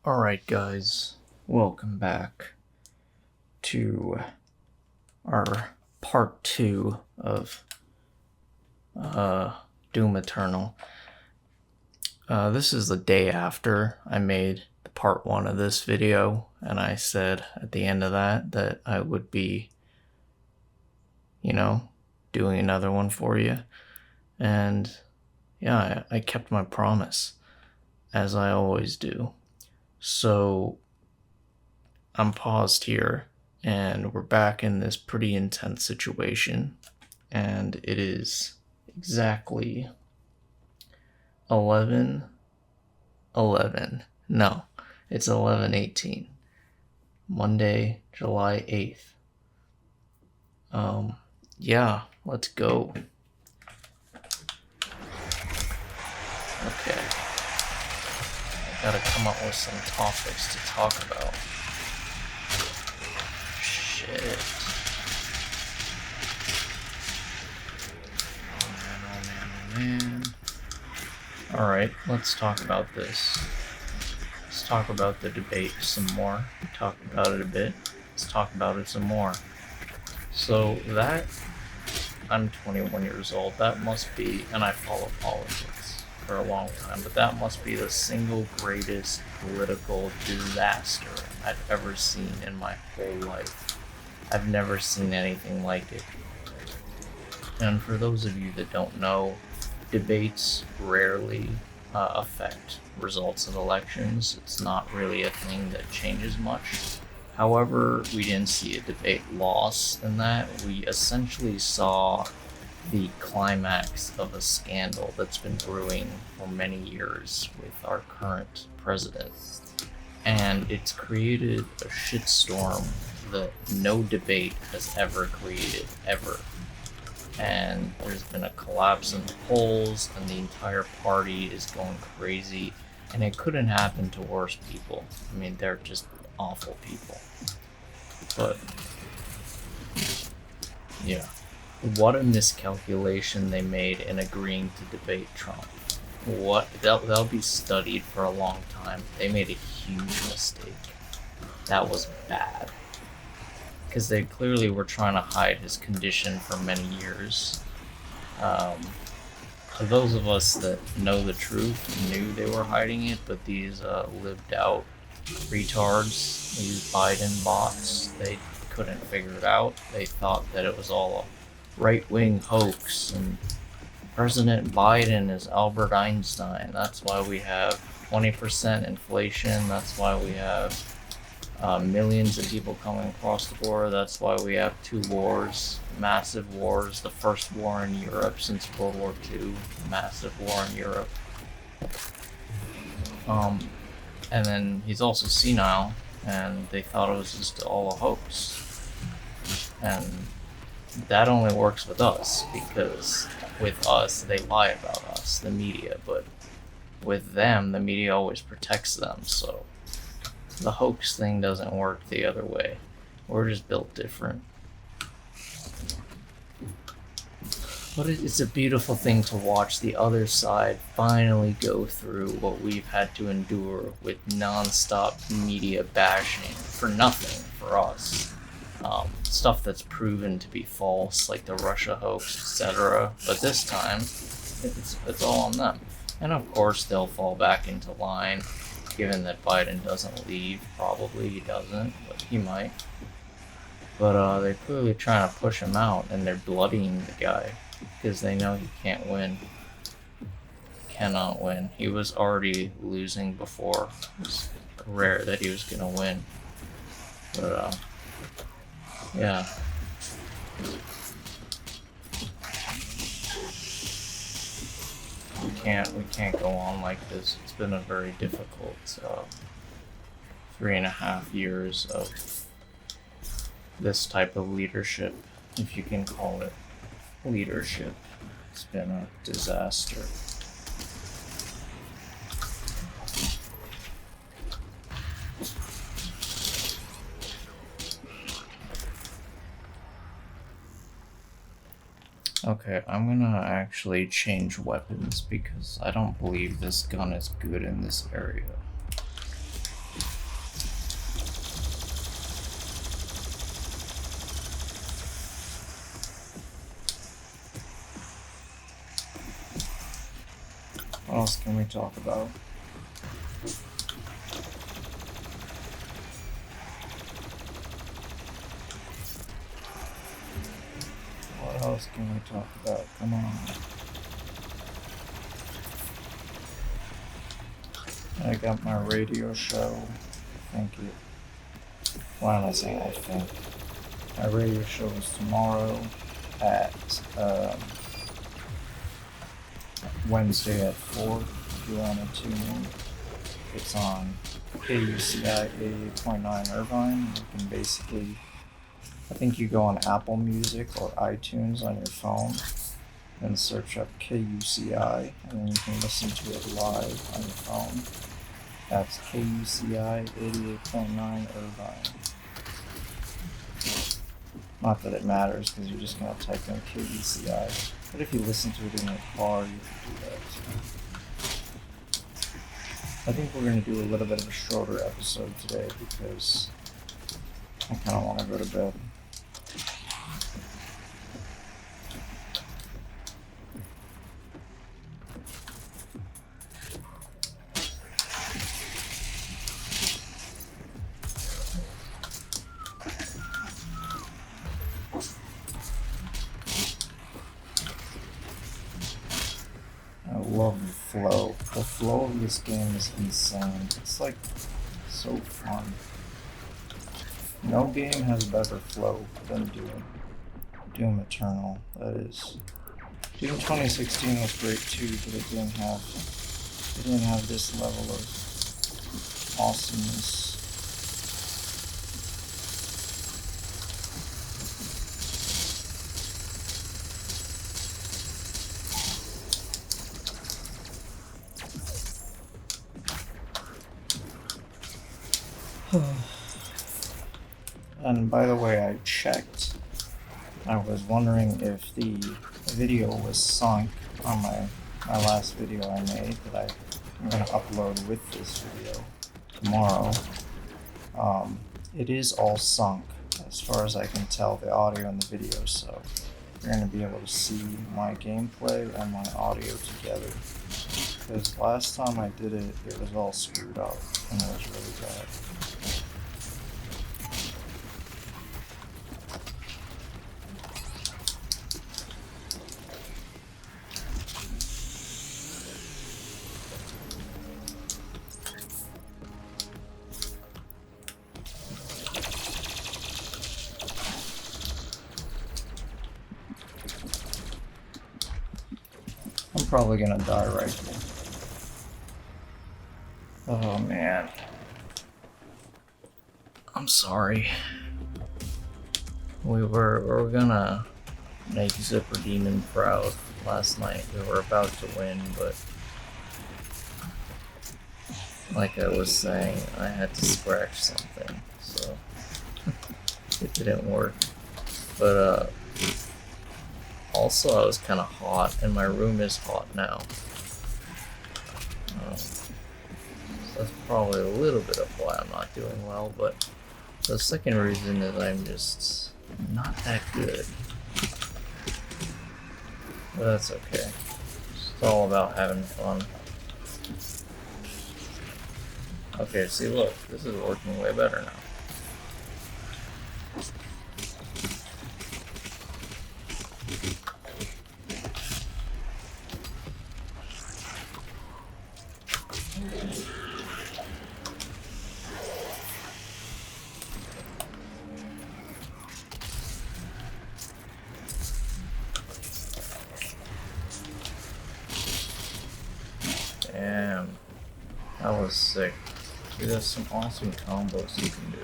Alright guys, welcome back to our part 2 of Doom Eternal. This is the day after I made the part 1 of this video, and I said at the end of that I would be, doing another one for you. And yeah, I kept my promise, as I always do. So I'm paused here, and we're back in this pretty intense situation, and it is exactly 11:11. No, it's 11:18. Monday, July 8th. Yeah, let's go. Okay. Gotta come up with some topics to talk about. Shit. Oh man. Alright, let's talk about this. Let's talk about the debate some more. We talked about it a bit. Let's talk about it some more. So I'm 21 years old. That must be, and I follow politics for a long time, but that must be the single greatest political disaster I've ever seen in my whole life. I've never seen anything like it. And for those of you that don't know, debates rarely affect results of elections. It's not really a thing that changes much. However, we didn't see a debate loss in that. We essentially saw the climax of a scandal that's been brewing for many years with our current president. And it's created a shitstorm that no debate has ever created, ever. And there's been a collapse in the polls, and the entire party is going crazy. And it couldn't happen to worse people. I mean, they're just awful people. But yeah, what a miscalculation they made in agreeing to debate Trump. That'll be studied for a long time. They made a huge mistake. That was bad, because they clearly were trying to hide his condition for many years. For those of us that know the truth, knew they were hiding it, but these lived out retards, these Biden bots, they couldn't figure it out. They thought that it was all a right-wing hoax, and President Biden is Albert Einstein. That's why we have 20% inflation. That's why we have millions of people coming across the border. That's why we have 2 wars, massive wars. The first war in Europe since World War II, massive war in Europe. And then he's also senile, and they thought it was just all a hoax. And that only works with us, because with us, they lie about us, the media, but with them, the media always protects them, so the hoax thing doesn't work the other way. We're just built different. But it's a beautiful thing to watch the other side finally go through what we've had to endure with non-stop media bashing for nothing for us. Stuff that's proven to be false, like the Russia hoax, etc. But this time, it's all on them. And of course, they'll fall back into line, given that Biden doesn't leave. Probably he doesn't, but he might. But they're clearly trying to push him out, and they're bloodying the guy, because they know he can't win. Cannot win. He was already losing before. It was rare that he was gonna win. But yeah. We can't go on like this. It's been a very difficult 3.5 years of this type of leadership, if you can call it leadership. It's been a disaster. Okay, I'm gonna actually change weapons because I don't believe this gun is good in this area. else can we talk about? What else can we talk about? Come on. I got my radio show. I think it. Why am I saying I think? My radio show is tomorrow at Wednesday at 4. If you want to tune in, it's on KUCI 88.9 Irvine. You can basically, I think you go on Apple Music or iTunes on your phone and search up KUCI, and then you can listen to it live on your phone. That's KUCI 88.9 Irvine. Not that it matters, because you're just going to type in KUCI. But if you listen to it in your car, you can do that. I think we're going to do a little bit of a shorter episode today, because I kind of want to go to bed. Love the flow. The flow of this game is insane. It's like so fun. No game has a better flow than Doom. Doom Eternal, that is. Doom 2016 was great too, but it didn't have this level of awesomeness. And by the way, I checked. I was wondering if the video was sunk on my last video I made that I'm going to upload with this video tomorrow. It is all sunk as far as I can tell, the audio and the video, so you're going to be able to see my gameplay and my audio together. Because last time I did it, it was all screwed up and it was really bad. I'm probably gonna die right here. Oh man. I'm sorry. We were gonna make Zipper Demon proud last night. We were about to win, but like I was saying, I had to scratch something, so it didn't work. But also I was kind of hot, and my room is hot now. So that's probably a little bit of why I'm not doing well, but the second reason is I'm just not that good. But that's okay. It's all about having fun. Okay, see, look, this is working way better now. Damn, that was sick. Dude, there's some awesome combos you can do.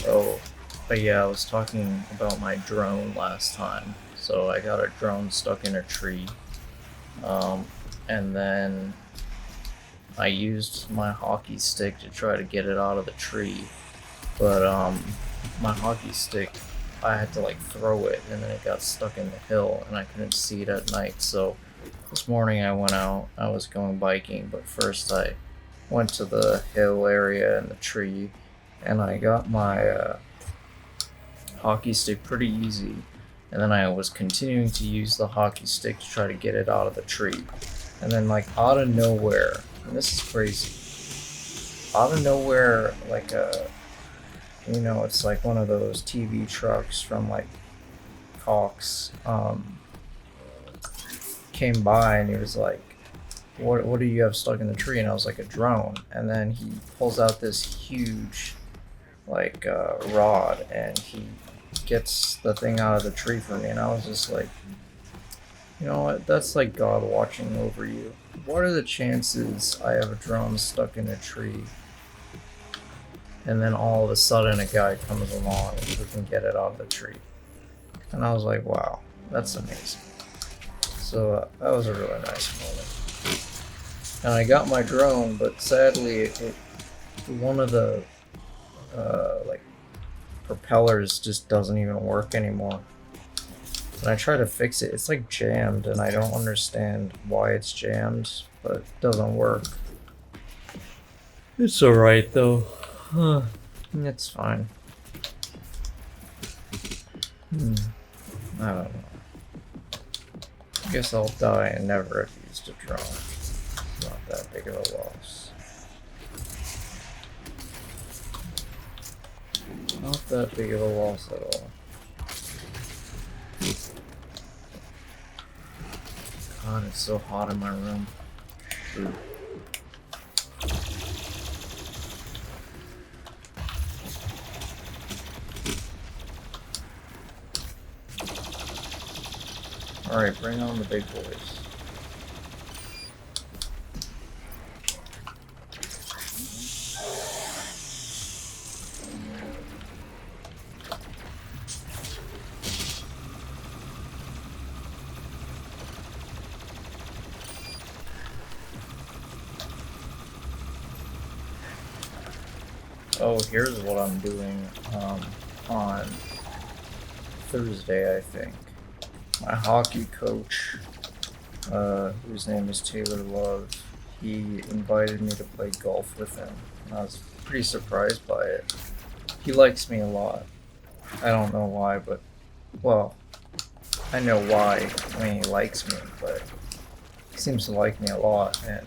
Oh, but yeah, I was talking about my drone last time. So I got a drone stuck in a tree. And then I used my hockey stick to try to get it out of the tree. But my hockey stick, I had to like throw it, and then it got stuck in the hill, and I couldn't see it at night. So this morning I went out, I was going biking, but first I went to the hill area and the tree, and I got my hockey stick pretty easy, And then I was continuing to use the hockey stick to try to get it out of the tree. And then, like, out of nowhere, and this is crazy, out of nowhere, like it's like one of those TV trucks from like Cox, came by and he was like, what do you have stuck in the tree? And I was like, a drone. And then he pulls out this huge like rod and he gets the thing out of the tree for me, and I was just like, you know what, that's like God watching over you. What are the chances I have a drone stuck in a tree and then all of a sudden a guy comes along who can get it out of the tree? And I was like, wow, that's amazing. So that was a really nice moment. And I got my drone, but sadly one of the like propellers just doesn't even work anymore. And I try to fix it, it's like jammed, and I don't understand why it's jammed, but it doesn't work. It's alright though. It's fine. I don't know. I guess I'll die and never have used a drone. It's not that big of a loss. Not that big of a loss at all. God, it's so hot in my room. Alright, bring on the big boys. Oh, here's what I'm doing on Thursday, I think. My hockey coach, whose name is Taylor Love, he invited me to play golf with him. And I was pretty surprised by it. He likes me a lot. I don't know why, but, well, I know why when he likes me, but he seems to like me a lot, and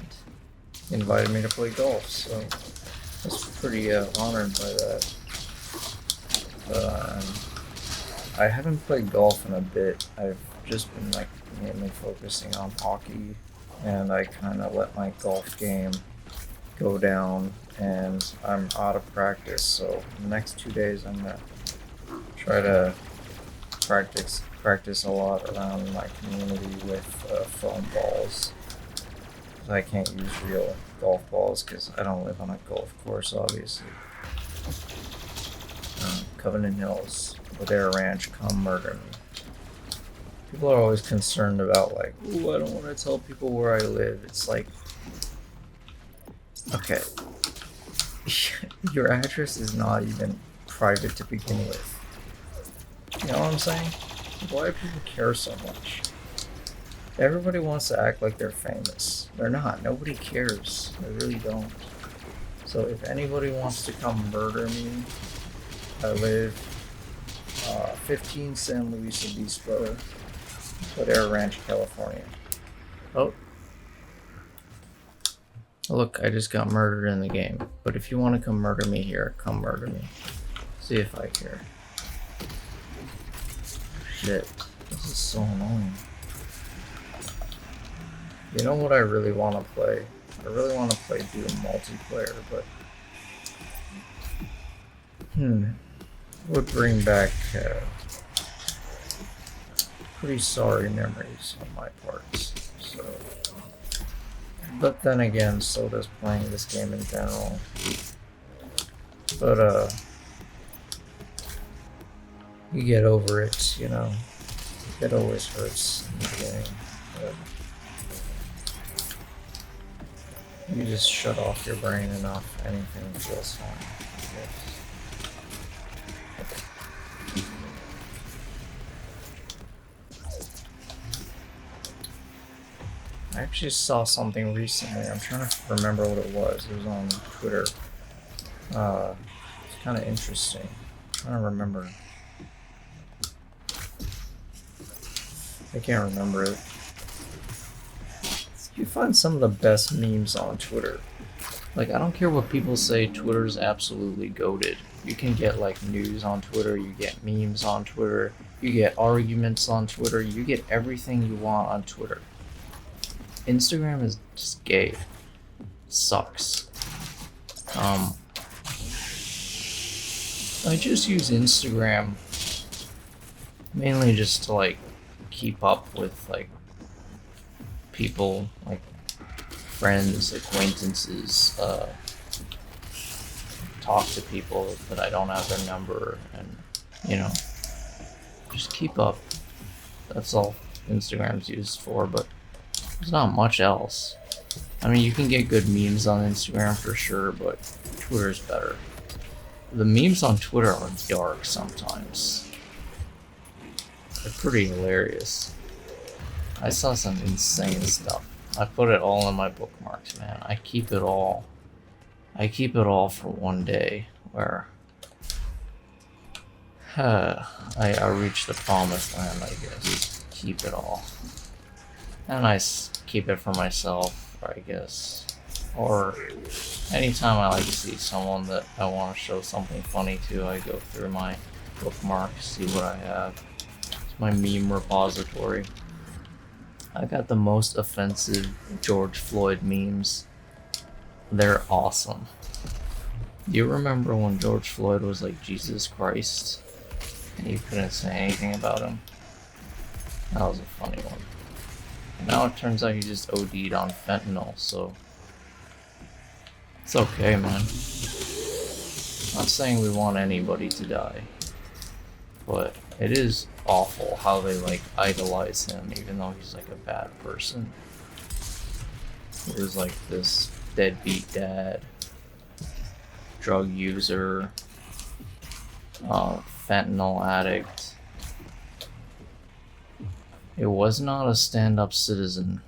he invited me to play golf, so I was pretty honored by that. I haven't played golf in a bit. I've just been like mainly focusing on hockey, and I kind of let my golf game go down, and I'm out of practice. So the next 2 days, I'm gonna try to practice a lot around my community with foam balls. I can't use real golf balls because I don't live on a golf course, obviously. Covenant Hills, Ladera Ranch, come murder me. People are always concerned about like, ooh, I don't want to tell people where I live. It's like, okay, your address is not even private to begin with. You know what I'm saying? Why do people care so much? Everybody wants to act like they're famous. They're not. Nobody cares. They really don't. So if anybody wants to come murder me, I live 15 San Luis Obispo, Ladera Ranch, California. Oh. Look, I just got murdered in the game. But if you want to come murder me here, come murder me. See if I care. Shit. This is so annoying. You know what I really want to play? I really want to play Doom multiplayer, but would bring back pretty sorry memories on my parts. So, but then again, so does playing this game in general. But you get over it, you know. It always hurts in the beginning, but you just shut off your brain enough, anything feels fine. I actually saw something recently. I'm trying to remember what it was. It was on Twitter. It's kind of interesting. I'm trying to remember. I can't remember it. You find some of the best memes on Twitter. Like, I don't care what people say, Twitter's absolutely goated. You can get, like, news on Twitter, you get memes on Twitter, you get arguments on Twitter, you get everything you want on Twitter. Instagram is just gay. Sucks. I just use Instagram mainly just to, like, keep up with, like, people, like, friends, acquaintances, talk to people that I don't have their number, and, you know, just keep up. That's all Instagram's used for, but there's not much else. I mean, you can get good memes on Instagram for sure, but Twitter's better. The memes on Twitter are dark sometimes. They're pretty hilarious. I saw some insane stuff. I put it all in my bookmarks, man. I keep it all for one day where I reach the promised land, I guess. Keep it all. And I keep it for myself, I guess. Or anytime I like to see someone that I want to show something funny to, I go through my bookmarks, see what I have. It's my meme repository. I got the most offensive George Floyd memes. They're awesome. Do you remember when George Floyd was like Jesus Christ and you couldn't say anything about him? That was a funny one. And now it turns out he just OD'd on fentanyl, so it's okay, man. Not saying we want anybody to die, but it is awful how they like idolize him even though he's like a bad person. He was like this deadbeat dad, drug user, fentanyl addict. It was not a stand-up citizen.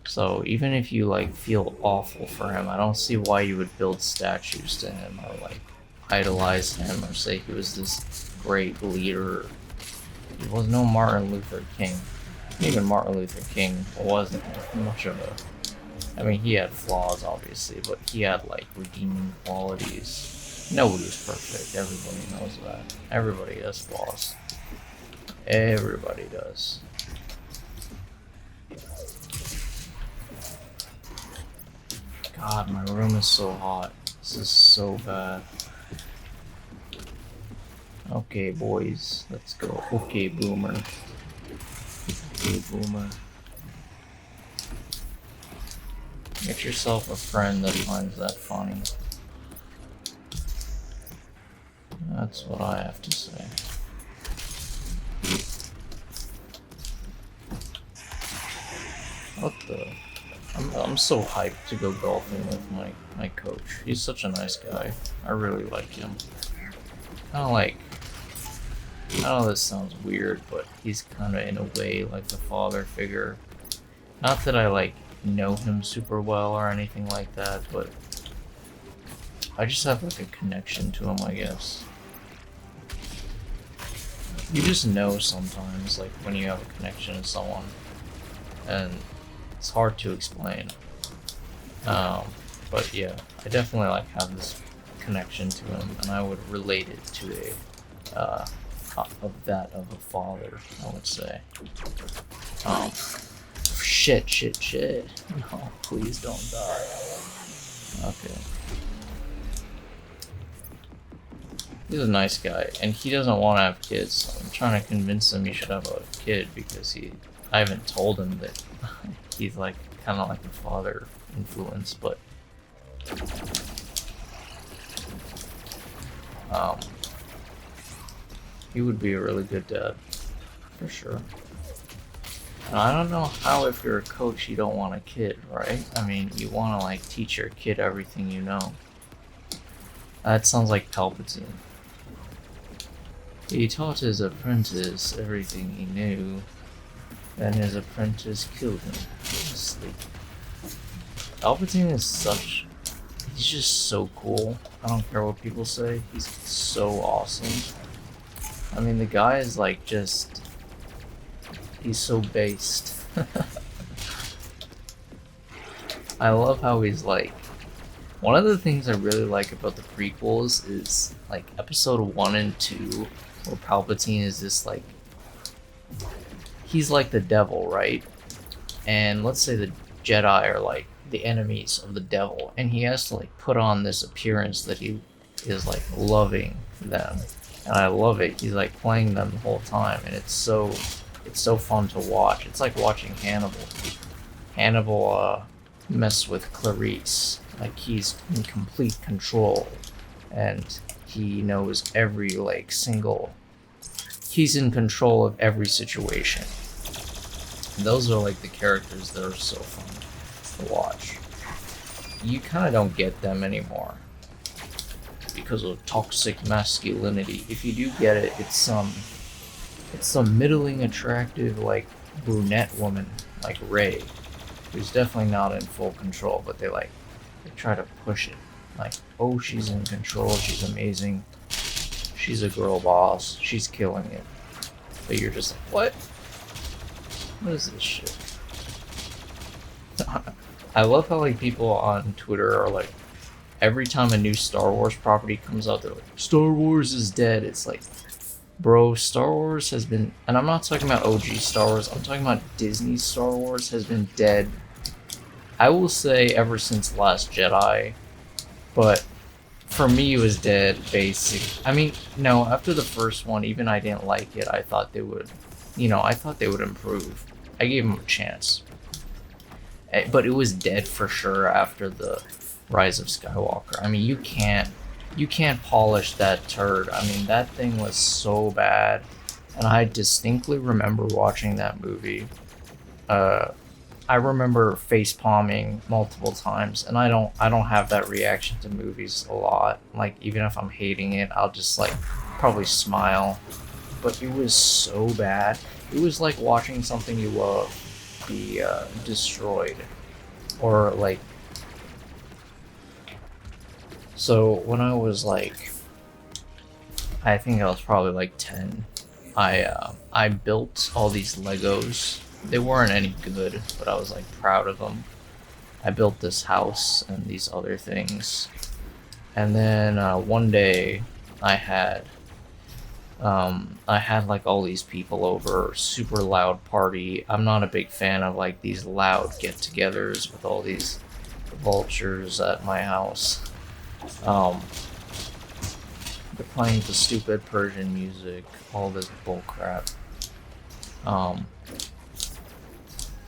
So even if you like feel awful for him, I don't see why you would build statues to him or like idolize him or say he was this great leader. He was no Martin Luther King. Even Martin Luther King wasn't much of a... I mean, he had flaws, obviously, but he had, like, redeeming qualities. Nobody's perfect. Everybody knows that. Everybody has flaws. Everybody does. God, my room is so hot. This is so bad. Okay, boys, let's go. Okay, boomer. Okay, boomer. Get yourself a friend that finds that funny. That's what I have to say. What the? I'm so hyped to go golfing with my coach. He's such a nice guy. I really like him. I know this sounds weird, but he's kind of in a way like the father figure. Not that I like know him super well or anything like that, but I just have like a connection to him, I guess. You just know sometimes, like when you have a connection to someone, and it's hard to explain. But yeah, I definitely like have this connection to him, and I would relate it to of a father, I would say. Shit. No, please don't die. Okay. He's a nice guy, and he doesn't want to have kids. So I'm trying to convince him he should have a kid because I haven't told him that he's like kind of like a father influence, but he would be a really good dad, for sure. And I don't know how if you're a coach you don't want a kid, right? I mean, you want to like teach your kid everything you know. That sounds like Palpatine. He taught his apprentice everything he knew, then his apprentice killed him. Sleep. Palpatine is he's just so cool. I don't care what people say, he's so awesome. I mean, the guy is like just He's so based. I love how he's like. One of the things I really like about the prequels is like episode 1 and 2, where Palpatine is this like. He's like the devil, right? And let's say the Jedi are like the enemies of the devil, and he has to like put on this appearance that he is like loving them, and I love it. He's like playing them the whole time, and it's so fun to watch. It's like watching Hannibal. Hannibal mess with Clarice, like he's in complete control, and he knows every like single. He's in control of every situation. And those are like the characters that are so fun to watch. You kind of don't get them anymore because of toxic masculinity. If you do get it, it's some middling attractive like brunette woman like Rey, who's definitely not in full control, but they try to push it. Like, oh, she's in control, she's amazing, she's a girl boss, she's killing it. But you're just like, what? What is this shit? I love how like people on Twitter are like, every time a new Star Wars property comes out, they're like, Star Wars is dead. It's like, bro, Star Wars has been, and I'm not talking about OG Star Wars, I'm talking about Disney Star Wars has been dead, I will say, ever since Last Jedi. But for me, it was dead, basic. I mean, no, after the first one, even I didn't like it. I thought they would, I thought they would improve. I gave them a chance. But it was dead for sure after the Rise of Skywalker. I mean, you can't polish that turd. I mean, that thing was so bad. And I distinctly remember watching that movie. I remember face palming multiple times, and I don't have that reaction to movies a lot. Like, even if I'm hating it, I'll just like probably smile. But it was so bad. It was like watching something you love be destroyed, or like. So when I was like, I think I was probably like 10, I built all these Legos. They weren't any good, but I was like proud of them. I built this house and these other things. And then one day I had like all these people over, super loud party. I'm not a big fan of like these loud get-togethers with all these vultures at my house. They're playing the stupid Persian music, all this bullcrap.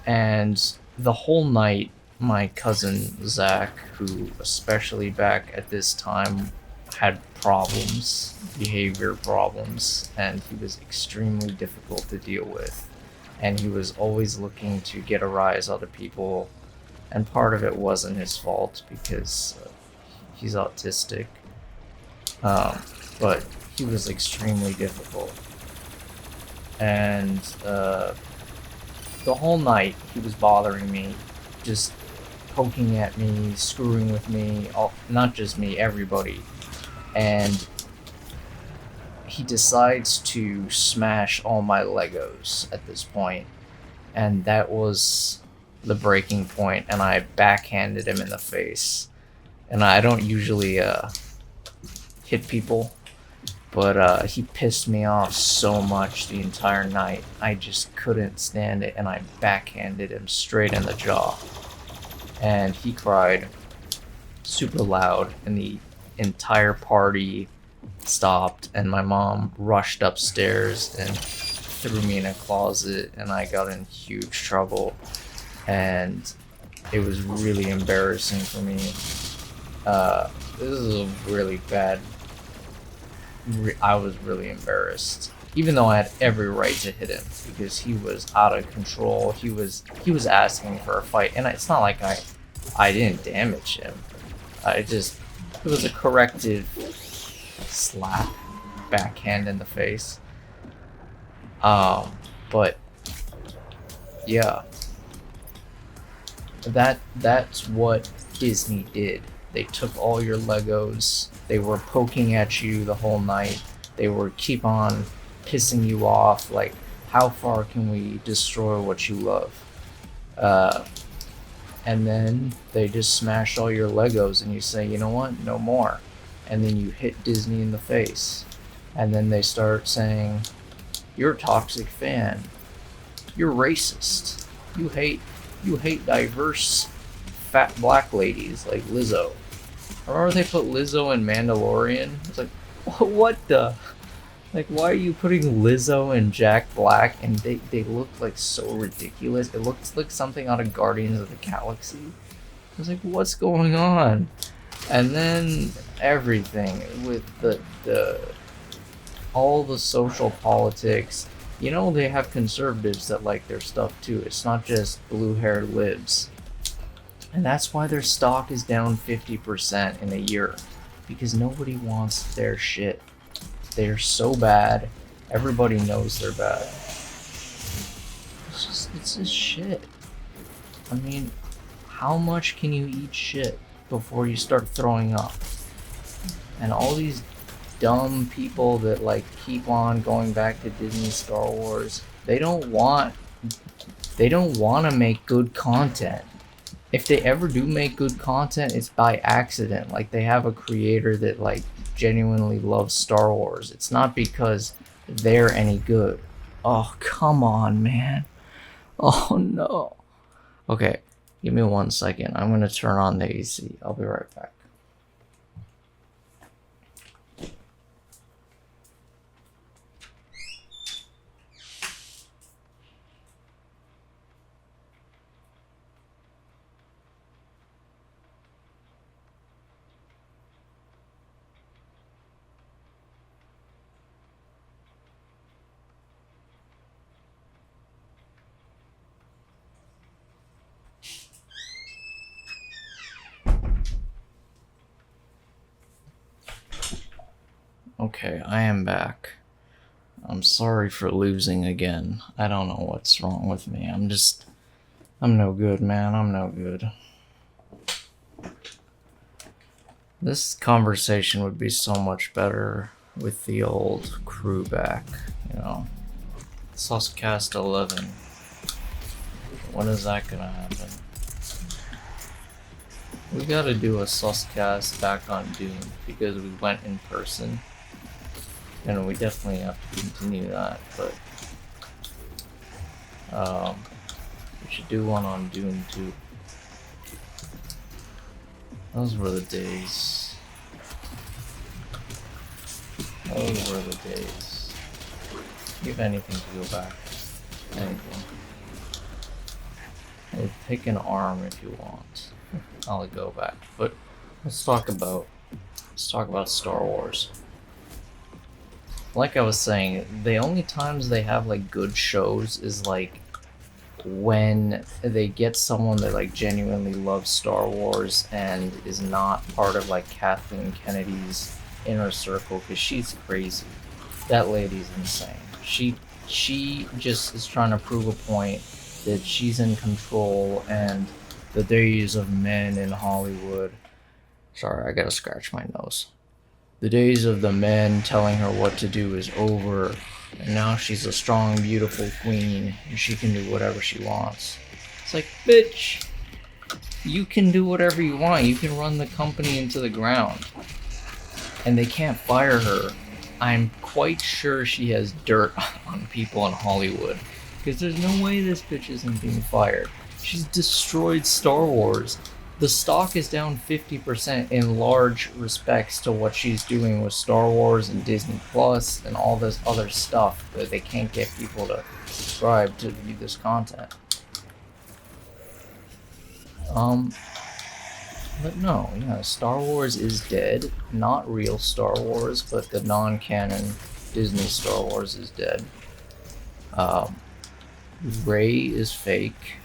And the whole night, my cousin Zach, who especially back at this time had problems, behavior problems, and he was extremely difficult to deal with. And he was always looking to get a rise out of people, and part of it wasn't his fault because he's autistic. But he was extremely difficult. And the whole night he was bothering me, just poking at me, screwing with me, not just me, everybody. And he decides to smash all my Legos at this point, and that was the breaking point, and I backhanded him in the face. And I don't usually hit people, but he pissed me off so much the entire night. I just couldn't stand it, and I backhanded him straight in the jaw. And he cried super loud, and the entire party stopped, and my mom rushed upstairs and threw me in a closet, and I got in huge trouble. And it was really embarrassing for me. This is a really bad. I was really embarrassed, even though I had every right to hit him because he was out of control. He was asking for a fight, and it's not like I didn't damage him. It was a corrective slap, backhand in the face. But yeah, that's what Disney did. They took all your Legos. They were poking at you the whole night. They were keep on pissing you off, like how far can we destroy what you love? Uh, and then they just smash all your Legos and you say, you know what, no more. And then you hit Disney in the face. And then they start saying, you're a toxic fan. You're racist. You hate diverse fat black ladies like Lizzo. Remember they put Lizzo in Mandalorian? It's like, what the? Like, why are you putting Lizzo and Jack Black? And they look like so ridiculous. It looks like something out of Guardians of the Galaxy. I was like, what's going on? And then everything with the all the social politics. You know, they have conservatives that like their stuff too. It's not just blue-haired libs. And that's why their stock is down 50% in a year. Because nobody wants their shit. They're so bad. Everybody knows they're bad. It's just shit. I mean, how much can you eat shit before you start throwing up? And all these dumb people that like keep on going back to Disney Star Wars, they don't want to make good content. If they ever do make good content, it's by accident. Like, they have a creator that like genuinely loves Star Wars. It's not because they're any good. Oh, come on, man. Oh no. Okay, give me 1 second. I'm gonna turn on the AC. I'll be right back. Okay, I am back. I'm sorry for losing again. I don't know what's wrong with me. I'm no good, man. I'm no good. This conversation would be so much better with the old crew back, you know. Suscast 11. When is that gonna happen? We gotta do a Suscast back on Doom because we went in person. And we definitely have to continue that, but we should do one on Doom too. Those were the days. Those were the days. Give anything to go back. Anything. Hey, take an arm if you want. I'll go back. But let's talk about Star Wars. Like I was saying, the only times they have like good shows is like when they get someone that like genuinely loves Star Wars and is not part of like Kathleen Kennedy's inner circle, because she's crazy. That lady's insane. She just is trying to prove a point that she's in control, and the days of men in Hollywood. Sorry, I gotta scratch my nose. The days of the men telling her what to do is over, and now she's a strong, beautiful queen, and she can do whatever she wants. It's like, bitch, you can do whatever you want. You can run the company into the ground, and they can't fire her. I'm quite sure she has dirt on people in Hollywood, because there's no way this bitch isn't being fired. She's destroyed Star Wars. The stock is down 50% in large respects to what she's doing with Star Wars and Disney Plus and all this other stuff that they can't get people to subscribe to view this content. But no, yeah, Star Wars is dead. Not real Star Wars, but the non-canon Disney Star Wars is dead. Rey is fake.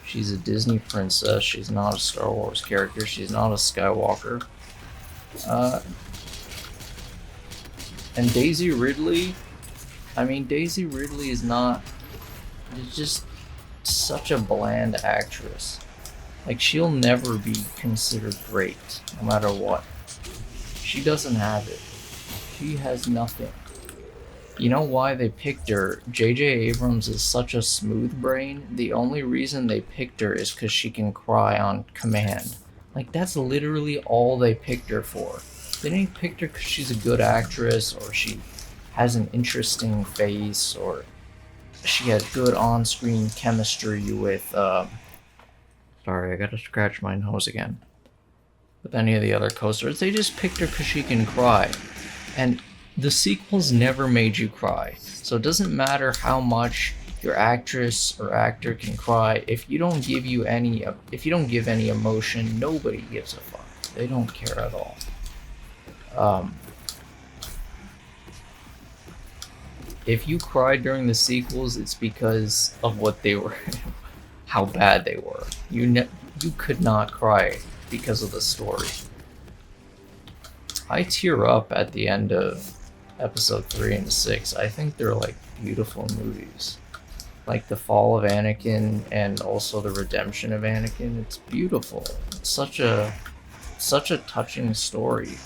She's a Disney princess. She's not a Star Wars character. She's not a Skywalker. And Daisy Ridley, Daisy Ridley is just such a bland actress. Like, she'll never be considered great, no matter what. She doesn't have it. She has nothing. You know why they picked her? J.J. Abrams is such a smooth brain. The only reason they picked her is because she can cry on command. Like, that's literally all they picked her for. They didn't pick her because she's a good actress, or she has an interesting face, or she had good on-screen chemistry with, sorry, I gotta scratch my nose again. With any of the other co-stars. They just picked her because she can cry. And the sequels never made you cry. So it doesn't matter how much your actress or actor can cry. If you don't give any emotion, nobody gives a fuck. They don't care at all. If you cried during the sequels, it's because of what they were, how bad they were. You could not cry because of the story. I tear up at the end of episode 3 and 6. I think they're like beautiful movies. Like the fall of Anakin and also the redemption of Anakin. It's beautiful. It's such a touching story.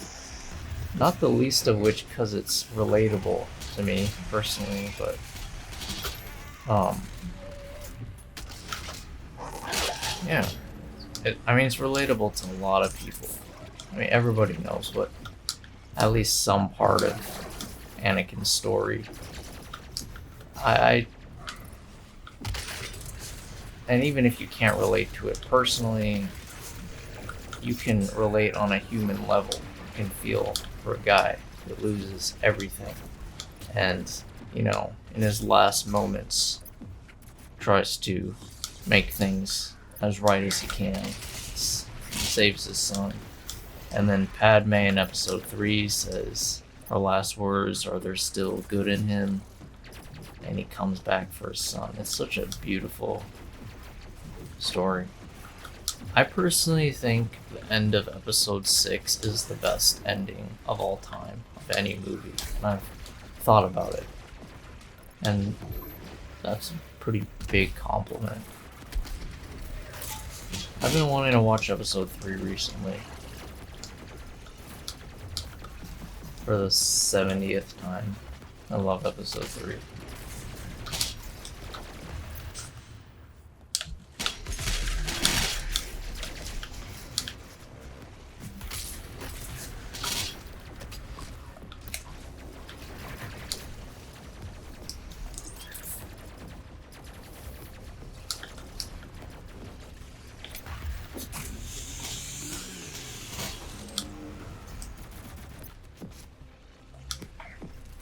Not the least of which because it's relatable to me personally, but yeah. It's relatable to a lot of people. I mean, everybody knows what at least some part of Anakin's story. And even if you can't relate to it personally, you can relate on a human level. You can feel for a guy that loses everything, and in his last moments, tries to make things as right as he can. Saves his son. And then Padme in episode 3 says her last words are, "There's still good in him," and he comes back for his son. It's such a beautiful story. I personally think the end of episode 6 is the best ending of all time of any movie. And I've thought about it. And that's a pretty big compliment. I've been wanting to watch episode 3 recently. For the 70th time. I love episode 3.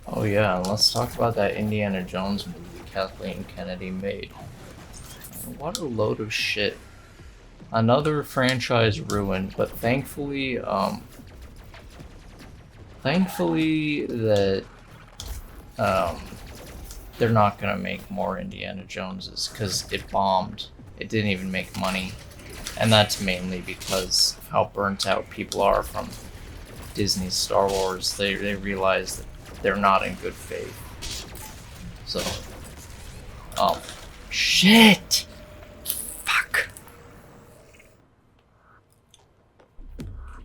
Oh yeah, and let's talk about that Indiana Jones movie Kathleen Kennedy made. What a load of shit. Another franchise ruined, but thankfully that they're not gonna make more Indiana Joneses because it bombed. It didn't even make money, and that's mainly because of how burnt out people are from Disney's Star Wars. They realize that they're not in good faith. So, shit! Fuck.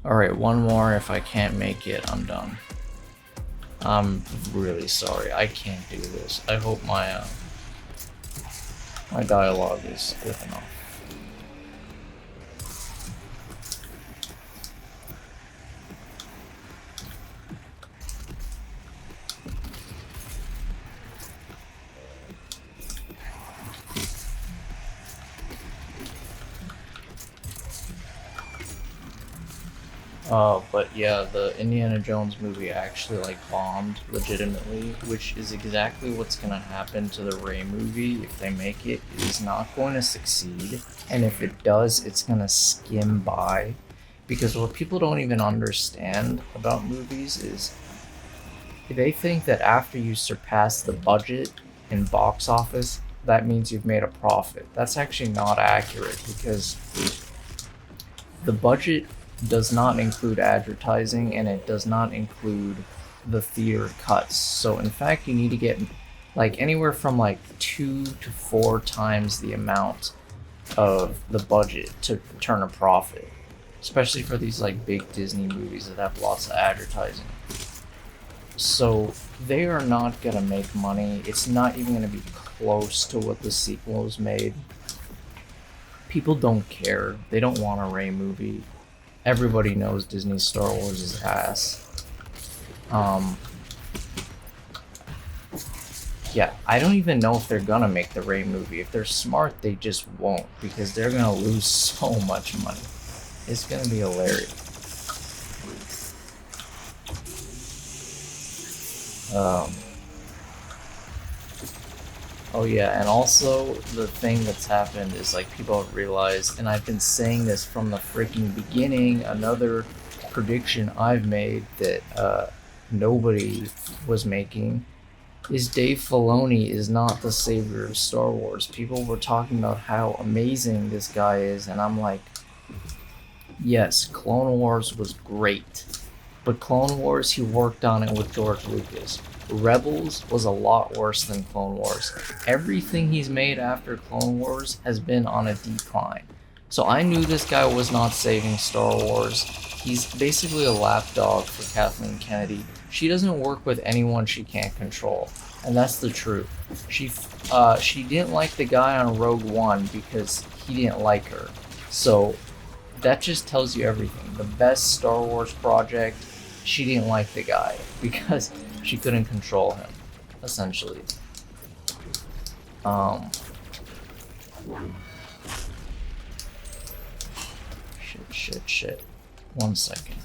Alright, one more. If I can't make it, I'm done. I'm really sorry. I can't do this. I hope my dialogue is good enough. But yeah, the Indiana Jones movie actually bombed legitimately, which is exactly what's gonna happen to the Rey movie if they make it. It is not going to succeed, and if it does, it's gonna skim by, because what people don't even understand about movies is they think that after you surpass the budget in box office, that means you've made a profit. That's actually not accurate, because the budget does not include advertising, and it does not include the theater cuts. So in fact, you need to get anywhere from 2 to 4 times the amount of the budget to turn a profit, especially for these big Disney movies that have lots of advertising. So they are not gonna make money. It's not even gonna be close to what the sequels made. People don't care. They don't want a Rey movie. Everybody knows Disney's Star Wars is ass. Yeah, I don't even know if they're gonna make the Rey movie. If they're smart, they just won't, because they're gonna lose so much money. It's gonna be hilarious. Oh yeah, and also the thing that's happened is like people have realized, and I've been saying this from the freaking beginning, another prediction I've made that nobody was making, is Dave Filoni is not the savior of Star Wars. People were talking about how amazing this guy is, and I'm like, yes, Clone Wars was great, but Clone Wars, he worked on it with George Lucas. Rebels was a lot worse than Clone Wars. Everything he's made after Clone Wars has been on a decline. So I knew this guy was not saving Star Wars. He's basically a lapdog for Kathleen Kennedy. She doesn't work with anyone she can't control, and that's the truth. She didn't like the guy on Rogue One because he didn't like her. So that just tells you everything. The best Star Wars project, she didn't like the guy because she couldn't control him, essentially. Shit. One second.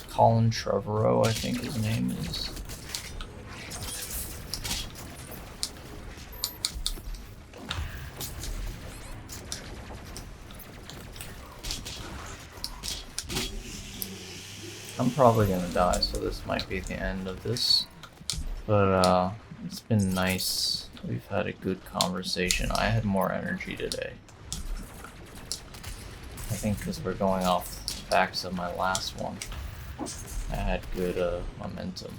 Colin Trevorrow, I think his name is. I'm probably gonna die, so this might be the end of this. But it's been nice. We've had a good conversation. I had more energy today. I think because we're going off the backs of my last one. I had good momentum.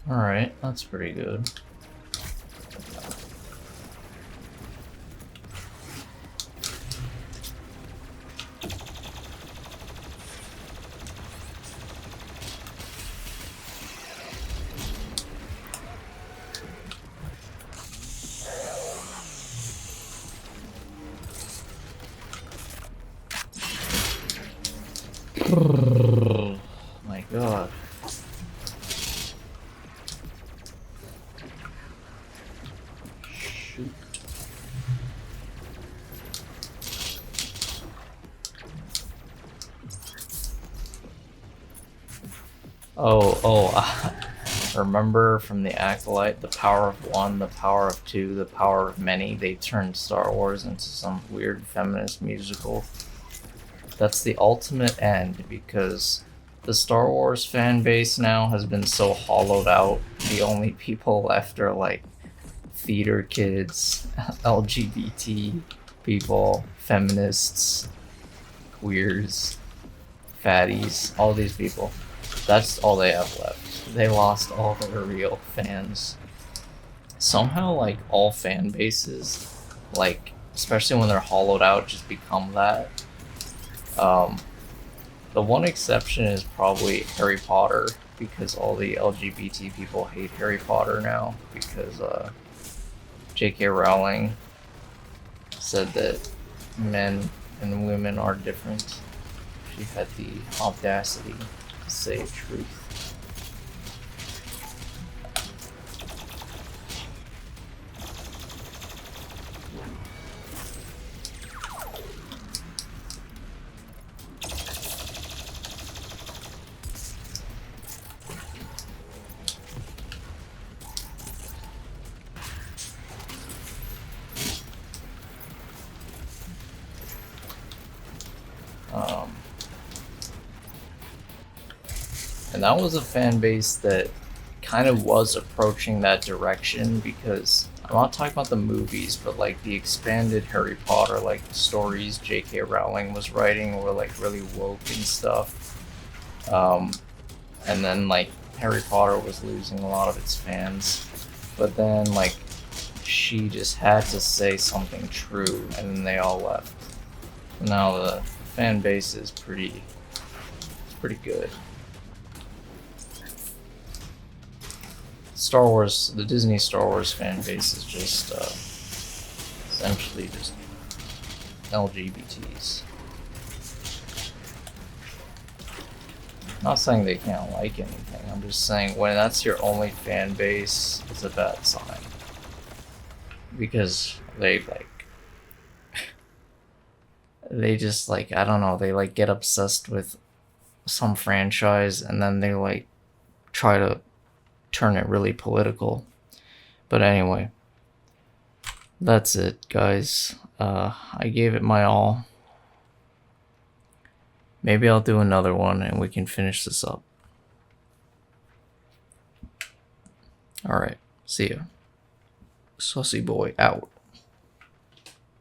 Alright, that's pretty good. My god. Shoot. Remember from the Acolyte, the power of one, the power of two, the power of many? They turned Star Wars into some weird feminist musical. That's the ultimate end, because the Star Wars fan base now has been so hollowed out. The only people left are like theater kids, LGBT people, feminists, queers, fatties, all these people. That's all they have left. They lost all their real fans. Somehow, like, all fan bases, like, especially when they're hollowed out, just become that. The one exception is probably Harry Potter, because all the LGBT people hate Harry Potter now, because J.K. Rowling said that men and women are different. She had the audacity to say truth. And that was a fan base that kind of was approaching that direction, because I'm not talking about the movies, but like the expanded Harry Potter, like the stories J.K. Rowling was writing were like really woke and stuff. And then like Harry Potter was losing a lot of its fans, but then like she just had to say something true, and then they all left. Now the fan base is pretty good. Star Wars, the Disney Star Wars fan base is just essentially just LGBTs. Not saying they can't like anything. I'm just saying when that's your only fan base, it's a bad sign. Because they they just like, I don't know, they like get obsessed with some franchise and then they like try to turn it really political. But anyway, that's it, guys. I gave it my all. Maybe I'll do another one and we can finish this up. Alright, see ya. Sussy boy out.